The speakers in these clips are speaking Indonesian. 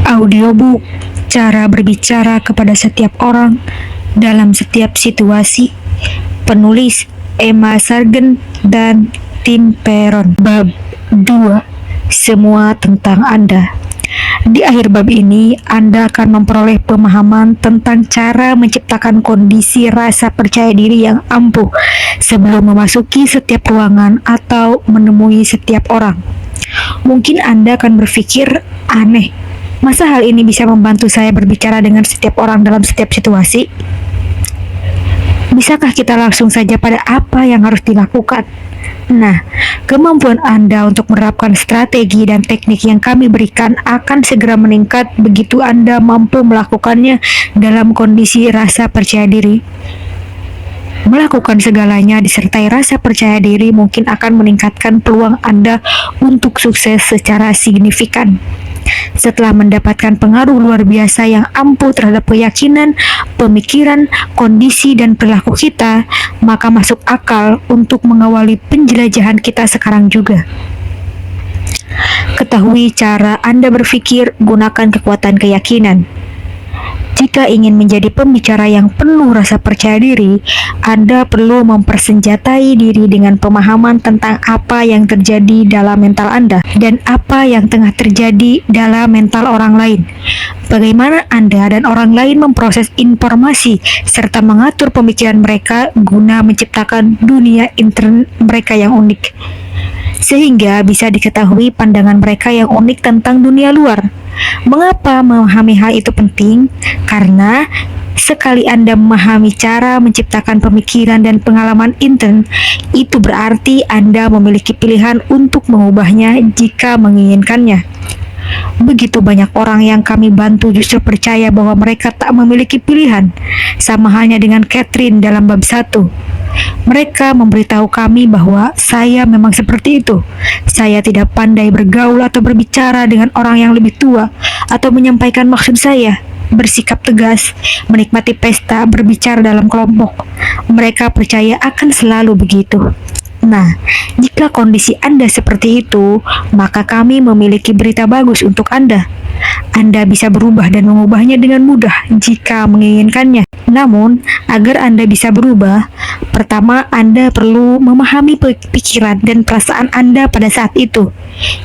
Audiobook, cara berbicara kepada setiap orang dalam setiap situasi. Penulis Emma Sargent dan Tim Perron. Bab 2. Semua tentang Anda. Di akhir bab ini, Anda akan memperoleh pemahaman tentang cara menciptakan kondisi rasa percaya diri yang ampuh sebelum memasuki setiap ruangan atau menemui setiap orang. Mungkin Anda akan berpikir, aneh, masa hal ini bisa membantu saya berbicara dengan setiap orang dalam setiap situasi? Bisakah kita langsung saja pada apa yang harus dilakukan? Nah, kemampuan Anda untuk menerapkan strategi dan teknik yang kami berikan akan segera meningkat begitu Anda mampu melakukannya dalam kondisi rasa percaya diri. Melakukan segalanya disertai rasa percaya diri mungkin akan meningkatkan peluang Anda untuk sukses secara signifikan. Setelah mendapatkan pengaruh luar biasa yang ampuh terhadap keyakinan, pemikiran, kondisi, dan perilaku kita, maka masuk akal untuk mengawali penjelajahan kita sekarang juga. Ketahui cara Anda berpikir, gunakan kekuatan keyakinan. Jika ingin menjadi pembicara yang penuh rasa percaya diri, Anda perlu mempersenjatai diri dengan pemahaman tentang apa yang terjadi dalam mental Anda dan apa yang tengah terjadi dalam mental orang lain. Bagaimana Anda dan orang lain memproses informasi serta mengatur pemikiran mereka guna menciptakan dunia intern mereka yang unik, sehingga bisa diketahui pandangan mereka yang unik tentang dunia luar. Mengapa memahami hal itu penting? Karena sekali Anda memahami cara menciptakan pemikiran dan pengalaman intern, itu berarti Anda memiliki pilihan untuk mengubahnya jika menginginkannya. Begitu banyak orang yang kami bantu justru percaya bahwa mereka tak memiliki pilihan, sama halnya dengan Catherine dalam bab 1. Mereka memberitahu kami bahwa saya memang seperti itu. Saya tidak pandai bergaul atau berbicara dengan orang yang lebih tua, atau menyampaikan maksud saya, bersikap tegas, menikmati pesta, berbicara dalam kelompok. Mereka percaya akan selalu begitu. Nah, jika kondisi Anda seperti itu, maka kami memiliki berita bagus untuk Anda. Anda bisa berubah dan mengubahnya dengan mudah jika menginginkannya. Namun, agar Anda bisa berubah, pertama Anda perlu memahami pikiran dan perasaan Anda pada saat itu.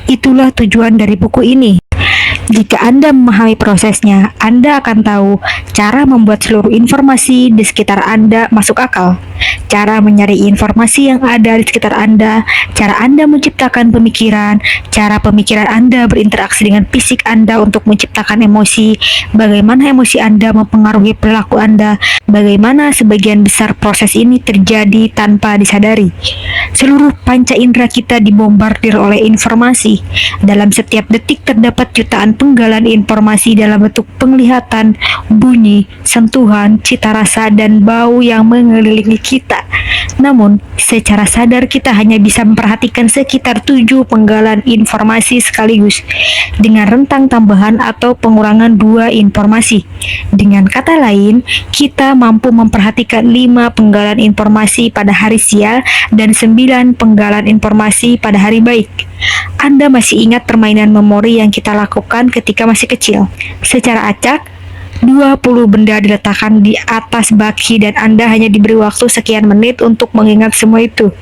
Itulah tujuan dari buku ini. Jika Anda memahami prosesnya, Anda akan tahu cara membuat seluruh informasi di sekitar Anda masuk akal, cara mencari informasi yang ada di sekitar Anda, cara Anda menciptakan pemikiran, cara pemikiran Anda berinteraksi dengan fisik Anda untuk menciptakan emosi, bagaimana emosi Anda mempengaruhi perilaku Anda, bagaimana sebagian besar proses ini terjadi tanpa disadari. Seluruh panca indera kita dibombardir oleh informasi. Dalam setiap detik terdapat jutaan penggalan informasi dalam bentuk penglihatan, bunyi, sentuhan, cita rasa, dan bau yang mengelilingi kita. Namun, secara sadar kita hanya bisa memperhatikan sekitar 7 penggalan informasi sekaligus, dengan rentang tambahan atau pengurangan 2 informasi. Dengan kata lain, kita mampu memperhatikan 5 penggalan informasi pada hari sial dan 9 penggalan informasi pada hari baik. Anda masih ingat permainan memori yang kita lakukan ketika masih kecil? Secara acak, 20 benda diletakkan di atas baki dan Anda hanya diberi waktu sekian menit untuk mengingat semua itu.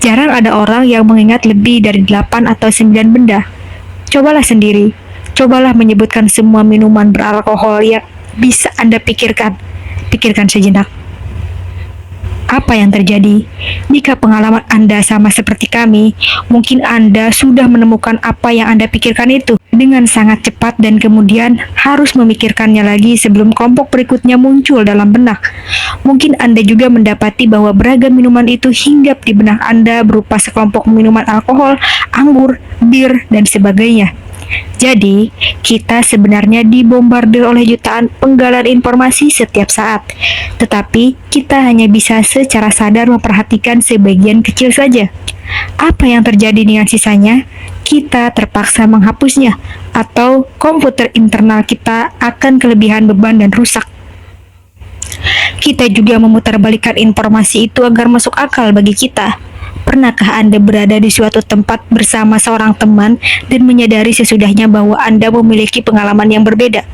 Jarang ada orang yang mengingat lebih dari 8 atau 9 benda. Cobalah sendiri. Cobalah menyebutkan semua minuman beralkohol yang bisa Anda pikirkan. Pikirkan sejenak. Apa yang terjadi? Jika pengalaman Anda sama seperti kami, mungkin Anda sudah menemukan apa yang Anda pikirkan itu dengan sangat cepat dan kemudian harus memikirkannya lagi sebelum kelompok berikutnya muncul dalam benak. Mungkin Anda juga mendapati bahwa beragam minuman itu hinggap di benak Anda berupa sekelompok minuman alkohol, anggur, bir, dan sebagainya. Jadi, kita sebenarnya dibombardir oleh jutaan penggalan informasi setiap saat. Tetapi, kita hanya bisa secara sadar memperhatikan sebagian kecil saja. Apa yang terjadi dengan sisanya? Kita terpaksa menghapusnya, atau komputer internal kita akan kelebihan beban dan rusak. Kita juga memutarbalikkan informasi itu agar masuk akal bagi kita. Pernahkah Anda berada di suatu tempat bersama seorang teman dan menyadari sesudahnya bahwa Anda memiliki pengalaman yang berbeda?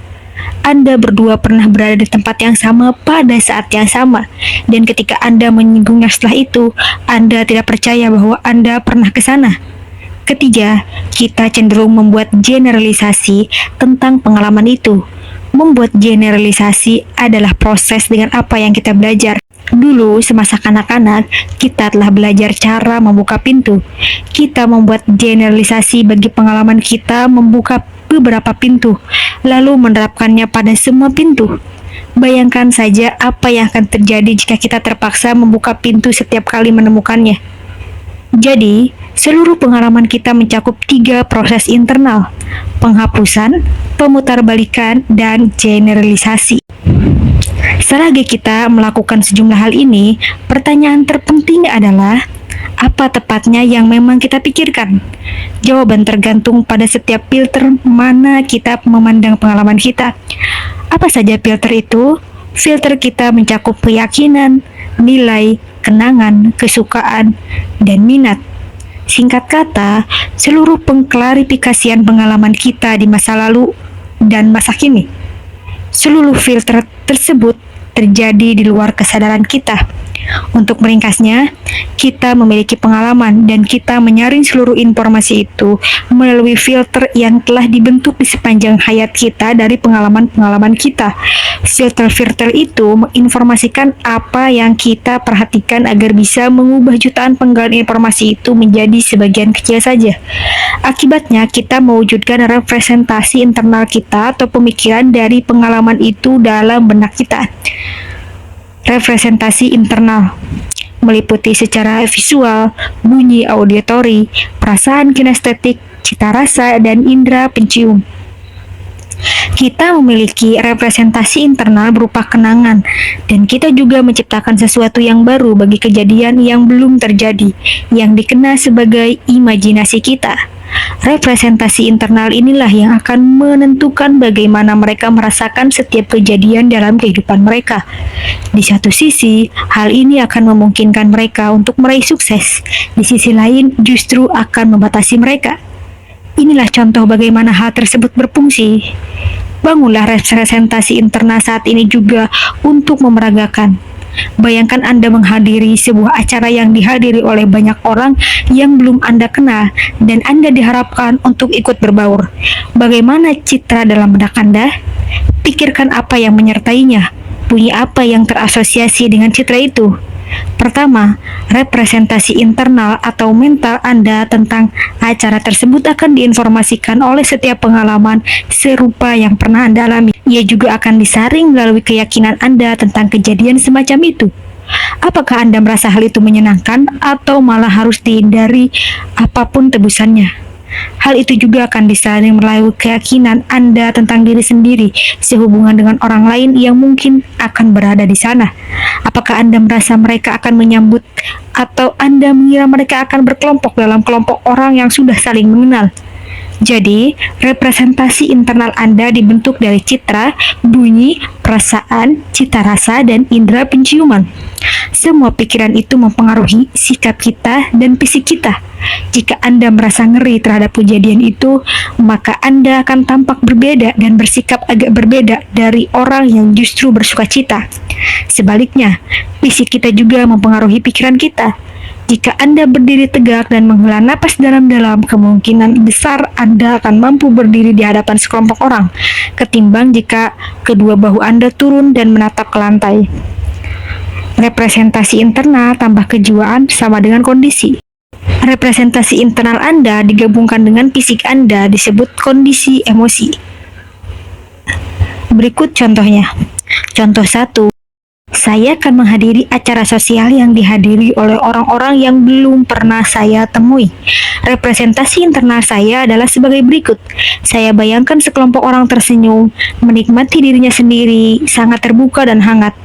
Anda berdua pernah berada di tempat yang sama pada saat yang sama, dan ketika Anda menyinggungnya setelah itu, Anda tidak percaya bahwa Anda pernah ke sana. Ketiga, kita cenderung membuat generalisasi tentang pengalaman itu. Membuat generalisasi adalah proses dengan apa yang kita belajar. Dulu, semasa kanak-kanak, kita telah belajar cara membuka pintu. Kita membuat generalisasi bagi pengalaman kita membuka beberapa pintu, lalu menerapkannya pada semua pintu. Bayangkan saja apa yang akan terjadi jika kita terpaksa membuka pintu setiap kali menemukannya. Jadi, seluruh pengalaman kita mencakup 3 proses internal: penghapusan, pemutarbalikan, dan generalisasi. Selagi kita melakukan sejumlah hal ini, pertanyaan terpenting adalah, apa tepatnya yang memang kita pikirkan? Jawaban tergantung pada setiap filter mana kita memandang pengalaman kita. Apa saja filter itu? Filter kita mencakup keyakinan, nilai, kenangan, kesukaan, dan minat. Singkat kata, seluruh pengklarifikasian pengalaman kita di masa lalu dan masa kini. Seluruh filter tersebut terjadi di luar kesadaran kita. Untuk meringkasnya, kita memiliki pengalaman dan kita menyaring seluruh informasi itu melalui filter yang telah dibentuk di sepanjang hayat kita dari pengalaman-pengalaman kita. Filter-filter itu menginformasikan apa yang kita perhatikan agar bisa mengubah jutaan penggalan informasi itu menjadi sebagian kecil saja. Akibatnya, kita mewujudkan representasi internal kita atau pemikiran dari pengalaman itu dalam benak kita. Representasi internal meliputi secara visual, bunyi auditori, perasaan kinestetik, cita rasa, dan indera pencium. Kita memiliki representasi internal berupa kenangan, dan kita juga menciptakan sesuatu yang baru bagi kejadian yang belum terjadi, yang dikenal sebagai imajinasi kita. Representasi internal inilah yang akan menentukan bagaimana mereka merasakan setiap kejadian dalam kehidupan mereka. Di satu sisi, hal ini akan memungkinkan mereka untuk meraih sukses. Di sisi lain, justru akan membatasi mereka. Inilah contoh bagaimana hal tersebut berfungsi. Bangunlah representasi internal saat ini juga untuk memeragakan. Bayangkan Anda menghadiri sebuah acara yang dihadiri oleh banyak orang yang belum Anda kenal dan Anda diharapkan untuk ikut berbaur. Bagaimana citra dalam benak Anda? Pikirkan apa yang menyertainya, bunyi apa yang terasosiasi dengan citra itu. Pertama, representasi internal atau mental Anda tentang acara tersebut akan diinformasikan oleh setiap pengalaman serupa yang pernah Anda alami. Ia juga akan disaring melalui keyakinan Anda tentang kejadian semacam itu. Apakah Anda merasa hal itu menyenangkan atau malah harus dihindari apapun tebusannya? Hal itu juga akan disaring melalui keyakinan Anda tentang diri sendiri sehubungan dengan orang lain yang mungkin akan berada di sana. Apakah Anda merasa mereka akan menyambut atau Anda mengira mereka akan berkelompok dalam kelompok orang yang sudah saling mengenal? Jadi, representasi internal Anda dibentuk dari citra, bunyi, perasaan, cita rasa, dan indera penciuman. Semua pikiran itu mempengaruhi sikap kita dan fisik kita. Jika Anda merasa ngeri terhadap kejadian itu, maka Anda akan tampak berbeda dan bersikap agak berbeda dari orang yang justru bersuka cita. Sebaliknya, fisik kita juga mempengaruhi pikiran kita. Jika Anda berdiri tegak dan menghela napas dalam-dalam, kemungkinan besar Anda akan mampu berdiri di hadapan sekelompok orang, ketimbang jika kedua bahu Anda turun dan menatap ke lantai. Representasi internal tambah kejiwaan sama dengan kondisi. Representasi internal Anda digabungkan dengan fisik Anda disebut kondisi emosi. Berikut contohnya. Contoh 1. Saya akan menghadiri acara sosial yang dihadiri oleh orang-orang yang belum pernah saya temui. Representasi internal saya adalah sebagai berikut. Saya bayangkan sekelompok orang tersenyum, menikmati dirinya sendiri, sangat terbuka dan hangat.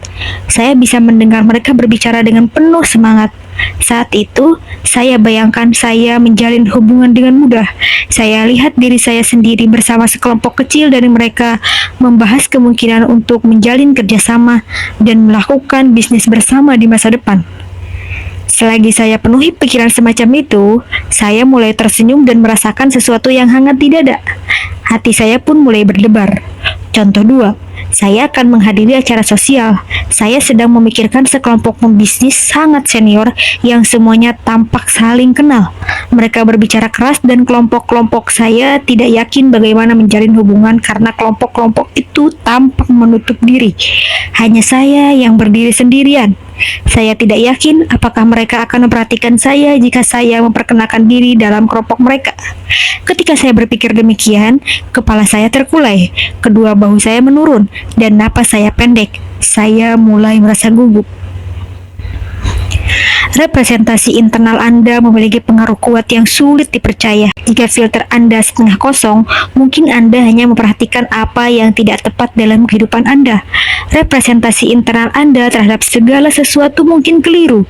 Saya bisa mendengar mereka berbicara dengan penuh semangat. Saat itu, saya bayangkan saya menjalin hubungan dengan mudah. Saya lihat diri saya sendiri bersama sekelompok kecil dari mereka membahas kemungkinan untuk menjalin kerjasama dan melakukan bisnis bersama di masa depan. Selagi saya penuhi pikiran semacam itu, saya mulai tersenyum dan merasakan sesuatu yang hangat di dada. Hati saya pun mulai berdebar. Contoh 2, saya akan menghadiri acara sosial. Saya sedang memikirkan sekelompok pembisnis sangat senior yang semuanya tampak saling kenal. Mereka berbicara keras dan kelompok-kelompok saya tidak yakin bagaimana menjalin hubungan karena kelompok-kelompok itu tampak menutup diri. Hanya saya yang berdiri sendirian. Saya tidak yakin apakah mereka akan memperhatikan saya jika saya memperkenalkan diri dalam kelompok mereka. Ketika saya berpikir demikian, kepala saya terkulai, kedua bahu saya menurun, dan napas saya pendek. Saya mulai merasa gugup. Representasi internal Anda memiliki pengaruh kuat yang sulit dipercaya. Jika filter Anda setengah kosong, mungkin Anda hanya memperhatikan apa yang tidak tepat dalam kehidupan Anda. Representasi internal Anda terhadap segala sesuatu mungkin keliru.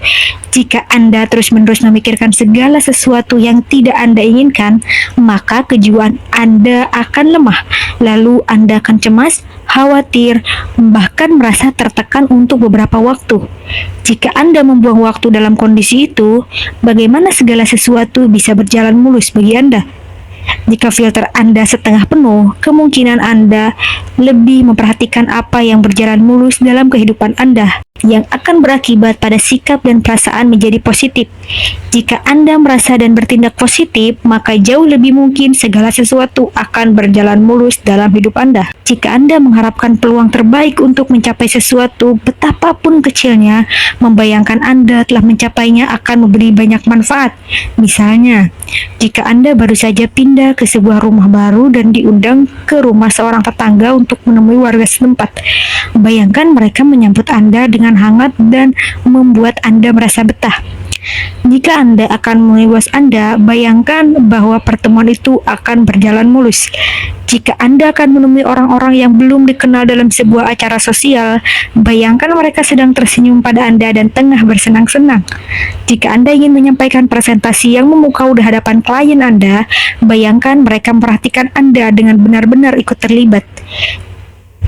Jika Anda terus-menerus memikirkan segala sesuatu yang tidak Anda inginkan, maka kejiwaan Anda akan lemah. Lalu Anda akan cemas, khawatir, bahkan merasa tertekan untuk beberapa waktu. Jika Anda membuang waktu dalam kondisi itu, bagaimana segala sesuatu bisa berjalan mulus bagi Anda? Jika filter Anda setengah penuh, kemungkinan Anda lebih memperhatikan apa yang berjalan mulus dalam kehidupan Anda, yang akan berakibat pada sikap dan perasaan menjadi positif. Jika Anda merasa dan bertindak positif, maka jauh lebih mungkin segala sesuatu akan berjalan mulus dalam hidup Anda. Jika Anda mengharapkan peluang terbaik untuk mencapai sesuatu, betapapun kecilnya, membayangkan Anda telah mencapainya akan memberi banyak manfaat. Misalnya, jika Anda baru saja pindah ke sebuah rumah baru dan diundang ke rumah seorang tetangga untuk menemui warga setempat, bayangkan mereka menyambut Anda dengan hangat dan membuat Anda merasa betah. Jika Anda akan menemui bos Anda, bayangkan bahwa pertemuan itu akan berjalan mulus. Jika Anda akan menemui orang-orang yang belum dikenal dalam sebuah acara sosial, bayangkan mereka sedang tersenyum pada Anda dan tengah bersenang-senang. Jika Anda ingin menyampaikan presentasi yang memukau di hadapan klien Anda, bayangkan mereka memperhatikan Anda dengan benar-benar ikut terlibat.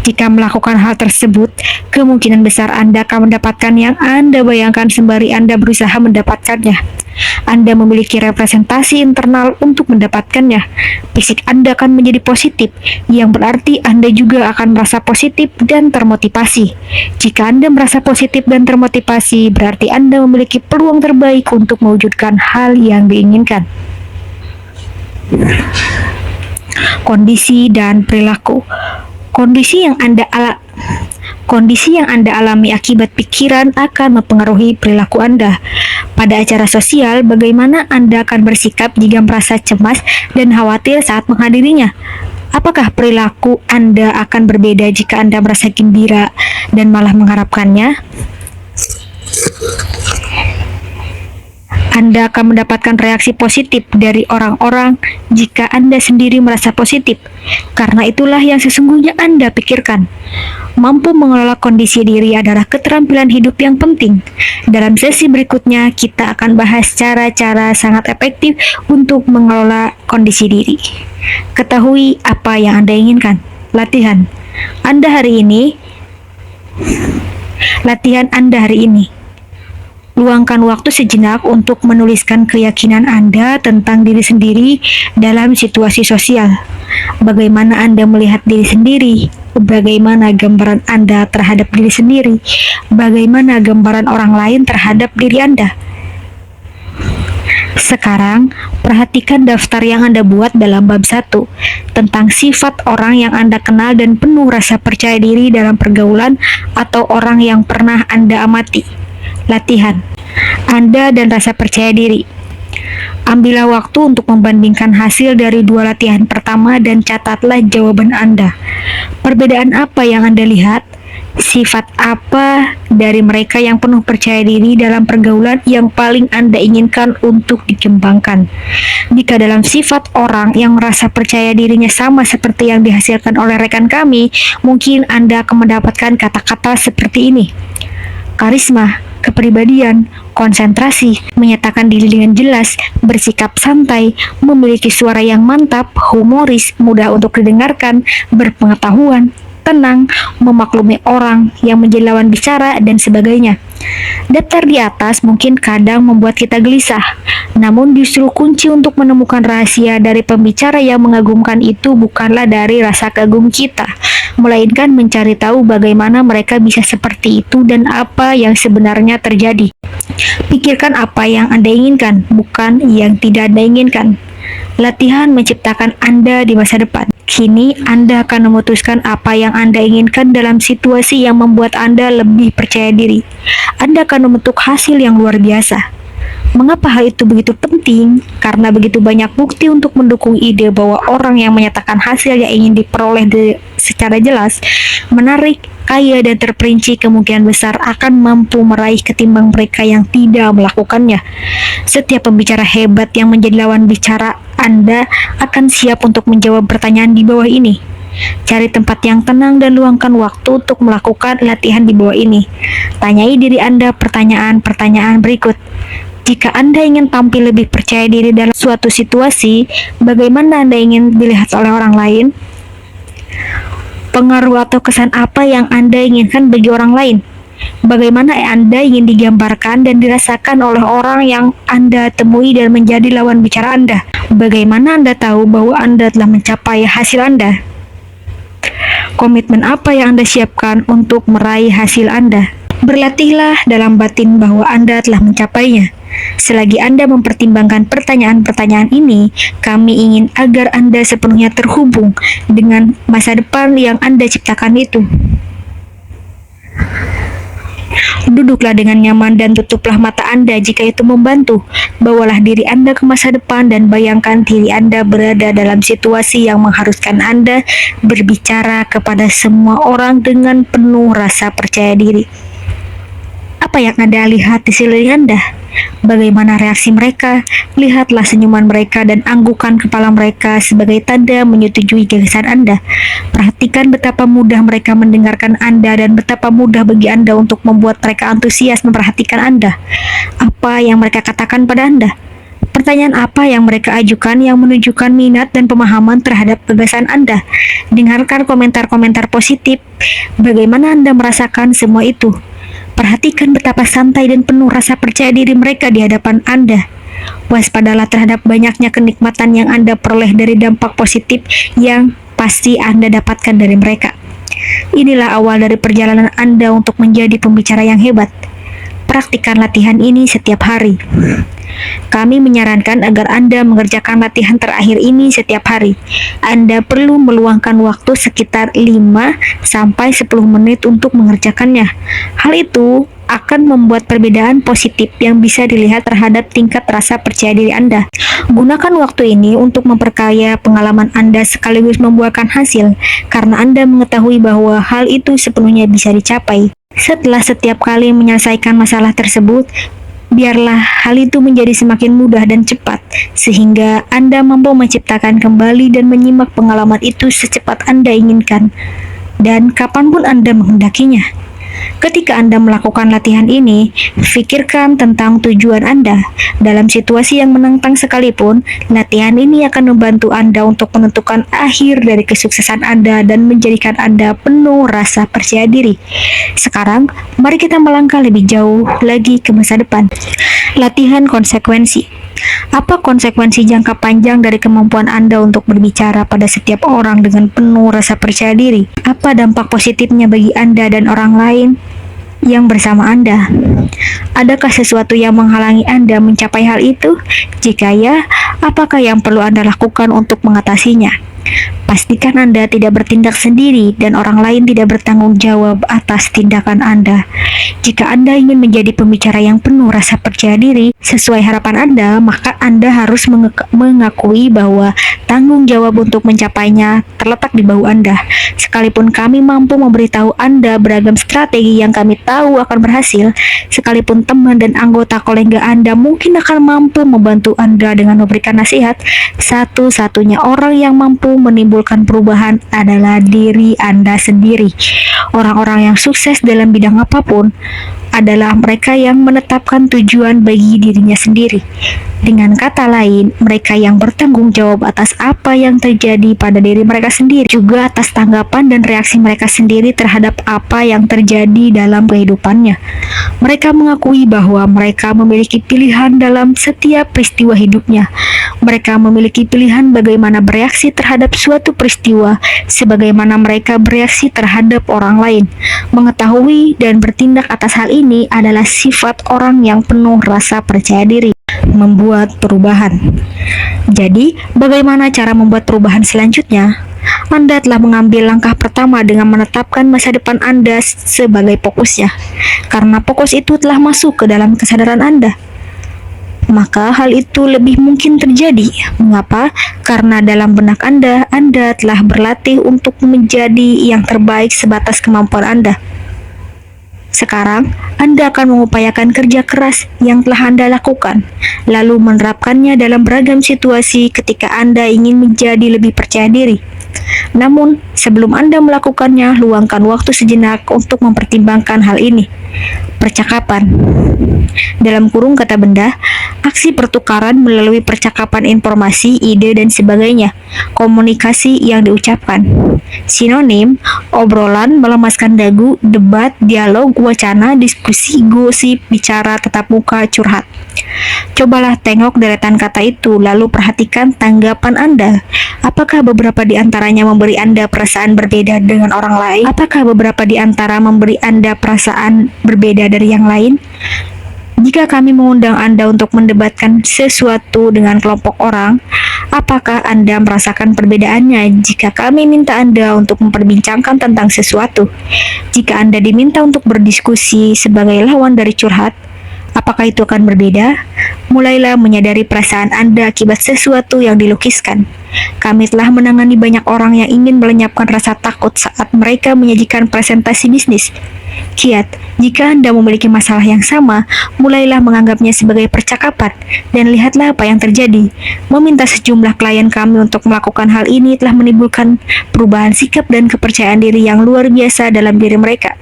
Jika melakukan hal tersebut, kemungkinan besar Anda akan mendapatkan yang Anda bayangkan sembari Anda berusaha mendapatkannya. Anda memiliki representasi internal untuk mendapatkannya. Fisik Anda akan menjadi positif, yang berarti Anda juga akan merasa positif dan termotivasi. Jika Anda merasa positif dan termotivasi, berarti Anda memiliki peluang terbaik untuk mewujudkan hal yang diinginkan. Kondisi dan perilaku. Kondisi yang Anda alami akibat pikiran akan mempengaruhi perilaku Anda. Pada acara sosial, bagaimana Anda akan bersikap jika merasa cemas dan khawatir saat menghadirinya? Apakah perilaku Anda akan berbeda jika Anda merasa gembira dan malah mengharapkannya? Anda akan mendapatkan reaksi positif dari orang-orang jika Anda sendiri merasa positif. Karena itulah yang sesungguhnya Anda pikirkan. Mampu mengelola kondisi diri adalah keterampilan hidup yang penting. Dalam sesi berikutnya, kita akan bahas cara-cara sangat efektif untuk mengelola kondisi diri. Ketahui apa yang Anda inginkan. Latihan Anda hari ini. Luangkan waktu sejenak untuk menuliskan keyakinan Anda tentang diri sendiri dalam situasi sosial. Bagaimana Anda melihat diri sendiri? Bagaimana gambaran Anda terhadap diri sendiri? Bagaimana gambaran orang lain terhadap diri Anda? Sekarang, perhatikan daftar yang Anda buat dalam bab 1 tentang sifat orang yang Anda kenal dan penuh rasa percaya diri dalam pergaulan atau orang yang pernah Anda amati. Latihan Anda dan rasa percaya diri. Ambillah waktu untuk membandingkan hasil dari 2 latihan pertama dan catatlah jawaban Anda. Perbedaan apa yang Anda lihat? Sifat apa dari mereka yang penuh percaya diri dalam pergaulan yang paling Anda inginkan untuk dikembangkan? Jika dalam sifat orang yang merasa percaya dirinya sama seperti yang dihasilkan oleh rekan kami, mungkin Anda akan mendapatkan kata-kata seperti ini: karisma, kepribadian, konsentrasi, menyatakan diri dengan jelas, bersikap santai, memiliki suara yang mantap, humoris, mudah untuk didengarkan, berpengetahuan, tenang, memaklumi orang yang menjadi lawan bicara, dan sebagainya. Daftar di atas mungkin kadang membuat kita gelisah, namun justru kunci untuk menemukan rahasia dari pembicara yang mengagumkan itu bukanlah dari rasa kagum kita, melainkan mencari tahu bagaimana mereka bisa seperti itu dan apa yang sebenarnya terjadi. Pikirkan apa yang Anda inginkan, bukan yang tidak Anda inginkan. Latihan menciptakan Anda di masa depan. Kini Anda akan memutuskan apa yang Anda inginkan dalam situasi yang membuat Anda lebih percaya diri. Anda akan membentuk hasil yang luar biasa. Mengapa hal itu begitu penting? Karena begitu banyak bukti untuk mendukung ide bahwa orang yang menyatakan hasil yang ingin diperoleh secara jelas, menarik, kaya, dan terperinci kemungkinan besar akan mampu meraih ketimbang mereka yang tidak melakukannya. Setiap pembicara hebat yang menjadi lawan bicara Anda akan siap untuk menjawab pertanyaan di bawah ini. Cari tempat yang tenang dan luangkan waktu untuk melakukan latihan di bawah ini. Tanyai diri Anda pertanyaan-pertanyaan berikut. Jika Anda ingin tampil lebih percaya diri dalam suatu situasi, bagaimana Anda ingin dilihat oleh orang lain? Pengaruh atau kesan apa yang Anda inginkan bagi orang lain? Bagaimana Anda ingin digambarkan dan dirasakan oleh orang yang Anda temui dan menjadi lawan bicara Anda? Bagaimana Anda tahu bahwa Anda telah mencapai hasil Anda? Komitmen apa yang Anda siapkan untuk meraih hasil Anda? Berlatihlah dalam batin bahwa Anda telah mencapainya. Selagi Anda mempertimbangkan pertanyaan-pertanyaan ini, kami ingin agar Anda sepenuhnya terhubung dengan masa depan yang Anda ciptakan itu. Duduklah dengan nyaman dan tutuplah mata Anda jika itu membantu. Bawalah diri Anda ke masa depan dan bayangkan diri Anda berada dalam situasi yang mengharuskan Anda berbicara kepada semua orang dengan penuh rasa percaya diri. Apa yang Anda lihat di sekeliling Anda? Bagaimana reaksi mereka? Lihatlah senyuman mereka dan anggukan kepala mereka sebagai tanda menyetujui gagasan Anda. Perhatikan betapa mudah mereka mendengarkan Anda dan betapa mudah bagi Anda untuk membuat mereka antusias memperhatikan Anda. Apa yang mereka katakan pada Anda? Pertanyaan apa yang mereka ajukan yang menunjukkan minat dan pemahaman terhadap gagasan Anda? Dengarkan komentar-komentar positif. Bagaimana Anda merasakan semua itu? Perhatikan betapa santai dan penuh rasa percaya diri mereka di hadapan Anda. Waspadalah terhadap banyaknya kenikmatan yang Anda peroleh dari dampak positif yang pasti Anda dapatkan dari mereka. Inilah awal dari perjalanan Anda untuk menjadi pembicara yang hebat. Praktikkan latihan ini setiap hari. Kami menyarankan agar Anda mengerjakan latihan terakhir ini setiap hari. Anda perlu meluangkan waktu sekitar 5-10 menit untuk mengerjakannya. Hal itu akan membuat perbedaan positif yang bisa dilihat terhadap tingkat rasa percaya diri Anda. Gunakan waktu ini untuk memperkaya pengalaman Anda sekaligus membuahkan hasil, karena Anda mengetahui bahwa hal itu sepenuhnya bisa dicapai. Setelah setiap kali menyelesaikan masalah tersebut, biarlah hal itu menjadi semakin mudah dan cepat, sehingga Anda mampu menciptakan kembali dan menyimak pengalaman itu secepat Anda inginkan, dan kapanpun Anda menghendakinya. Ketika Anda melakukan latihan ini, pikirkan tentang tujuan Anda. Dalam situasi yang menantang sekalipun, latihan ini akan membantu Anda untuk menentukan akhir dari kesuksesan Anda dan menjadikan Anda penuh rasa percaya diri. Sekarang, mari kita melangkah lebih jauh lagi ke masa depan. Latihan konsekuensi. Apa konsekuensi jangka panjang dari kemampuan Anda untuk berbicara pada setiap orang dengan penuh rasa percaya diri? Apa dampak positifnya bagi Anda dan orang lain yang bersama Anda? Adakah sesuatu yang menghalangi Anda mencapai hal itu? Jika ya, apakah yang perlu Anda lakukan untuk mengatasinya? Pastikan Anda tidak bertindak sendiri dan orang lain tidak bertanggung jawab atas tindakan Anda. Jika Anda ingin menjadi pembicara yang penuh rasa percaya diri sesuai harapan Anda, maka Anda harus mengakui bahwa tanggung jawab untuk mencapainya terletak di bahu Anda. Sekalipun kami mampu memberitahu Anda beragam strategi yang kami tahu akan berhasil, sekalipun teman dan anggota kolega Anda mungkin akan mampu membantu Anda dengan memberikan nasihat, satu-satunya orang yang mampu menimbulkan perubahan adalah diri Anda sendiri. Orang-orang yang sukses dalam bidang apapun adalah mereka yang menetapkan tujuan bagi dirinya sendiri. Dengan kata lain, mereka yang bertanggung jawab atas apa yang terjadi pada diri mereka sendiri, juga atas tanggapan dan reaksi mereka sendiri terhadap apa yang terjadi dalam kehidupannya. Mereka mengakui bahwa mereka memiliki pilihan dalam setiap peristiwa hidupnya. Mereka memiliki pilihan bagaimana bereaksi terhadap suatu peristiwa, sebagaimana mereka bereaksi terhadap orang lain. Mengetahui dan bertindak atas hal ini adalah sifat orang yang penuh rasa percaya diri. Membuat perubahan. Jadi, bagaimana cara membuat perubahan selanjutnya? Anda telah mengambil langkah pertama dengan menetapkan masa depan Anda sebagai fokusnya. Karena fokus itu telah masuk ke dalam kesadaran Anda, maka hal itu lebih mungkin terjadi. Mengapa? Karena dalam benak Anda telah berlatih untuk menjadi yang terbaik sebatas kemampuan Anda. Sekarang, Anda akan mengupayakan kerja keras yang telah Anda lakukan, lalu menerapkannya dalam beragam situasi ketika Anda ingin menjadi lebih percaya diri. Namun, sebelum Anda melakukannya, luangkan waktu sejenak untuk mempertimbangkan hal ini. Percakapan. Dalam kurung kata benda, aksi pertukaran melalui percakapan informasi, ide, dan sebagainya. Komunikasi yang diucapkan. Sinonim, obrolan, melemaskan dagu, debat, dialog, wacana, diskusi, gosip, bicara, tatap muka, curhat. Cobalah tengok deretan kata itu, lalu perhatikan tanggapan Anda. Apakah beberapa di antaranya memberi Anda perasaan berbeda dengan orang lain? Apakah beberapa di antara memberi Anda perasaan berbeda dari yang lain? Jika kami mengundang Anda untuk mendebatkan sesuatu dengan kelompok orang, apakah Anda merasakan perbedaannya jika kami minta Anda untuk memperbincangkan tentang sesuatu? Jika Anda diminta untuk berdiskusi sebagai lawan dari curhat, apakah itu akan berbeda? Mulailah menyadari perasaan Anda akibat sesuatu yang dilukiskan. Kami telah menangani banyak orang yang ingin melenyapkan rasa takut saat mereka menyajikan presentasi bisnis. Kiat, jika Anda memiliki masalah yang sama, mulailah menganggapnya sebagai percakapan, dan lihatlah apa yang terjadi. Meminta sejumlah klien kami untuk melakukan hal ini telah menimbulkan perubahan sikap dan kepercayaan diri yang luar biasa dalam diri mereka.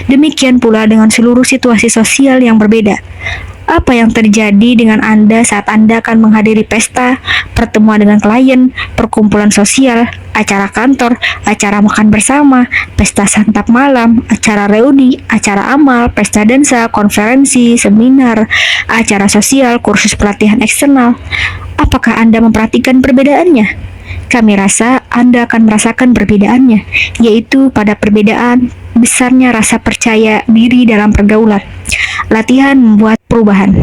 Demikian pula dengan seluruh situasi sosial yang berbeda. Apa yang terjadi dengan Anda saat Anda akan menghadiri pesta, pertemuan dengan klien, perkumpulan sosial, acara kantor, acara makan bersama, pesta santap malam, acara reuni, acara amal, pesta dansa, konferensi, seminar, acara sosial, kursus pelatihan eksternal. Apakah Anda memperhatikan perbedaannya? Kami rasa Anda akan merasakan perbedaannya, yaitu pada perbedaan besarnya rasa percaya diri dalam pergaulan. Latihan membuat perubahan.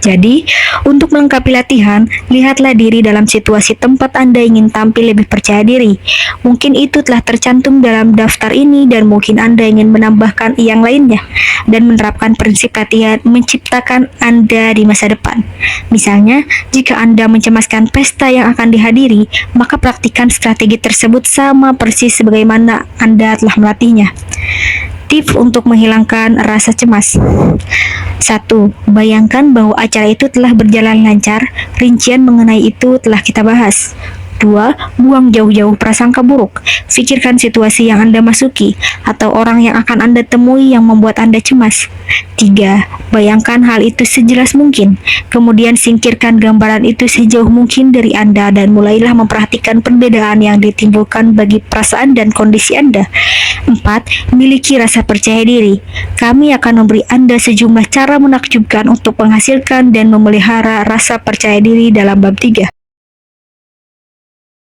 Jadi, untuk melengkapi latihan, lihatlah diri dalam situasi tempat Anda ingin tampil lebih percaya diri. Mungkin itu telah tercantum dalam daftar ini dan mungkin Anda ingin menambahkan yang lainnya dan menerapkan prinsip latihan menciptakan Anda di masa depan. Misalnya, jika Anda mencemaskan pesta yang akan dihadiri, maka praktikkan strategi tersebut sama persis sebagaimana Anda telah melatihnya. Tips untuk menghilangkan rasa cemas. 1. Bayangkan bahwa acara itu telah berjalan lancar. Rincian mengenai itu telah kita bahas. 2. Buang jauh-jauh prasangka buruk. Pikirkan situasi yang Anda masuki atau orang yang akan Anda temui yang membuat Anda cemas. 3. Bayangkan hal itu sejelas mungkin. Kemudian singkirkan gambaran itu sejauh mungkin dari Anda dan mulailah memperhatikan perbedaan yang ditimbulkan bagi perasaan dan kondisi Anda. 4. Miliki rasa percaya diri. Kami akan memberi Anda sejumlah cara menakjubkan untuk menghasilkan dan memelihara rasa percaya diri dalam bab 3.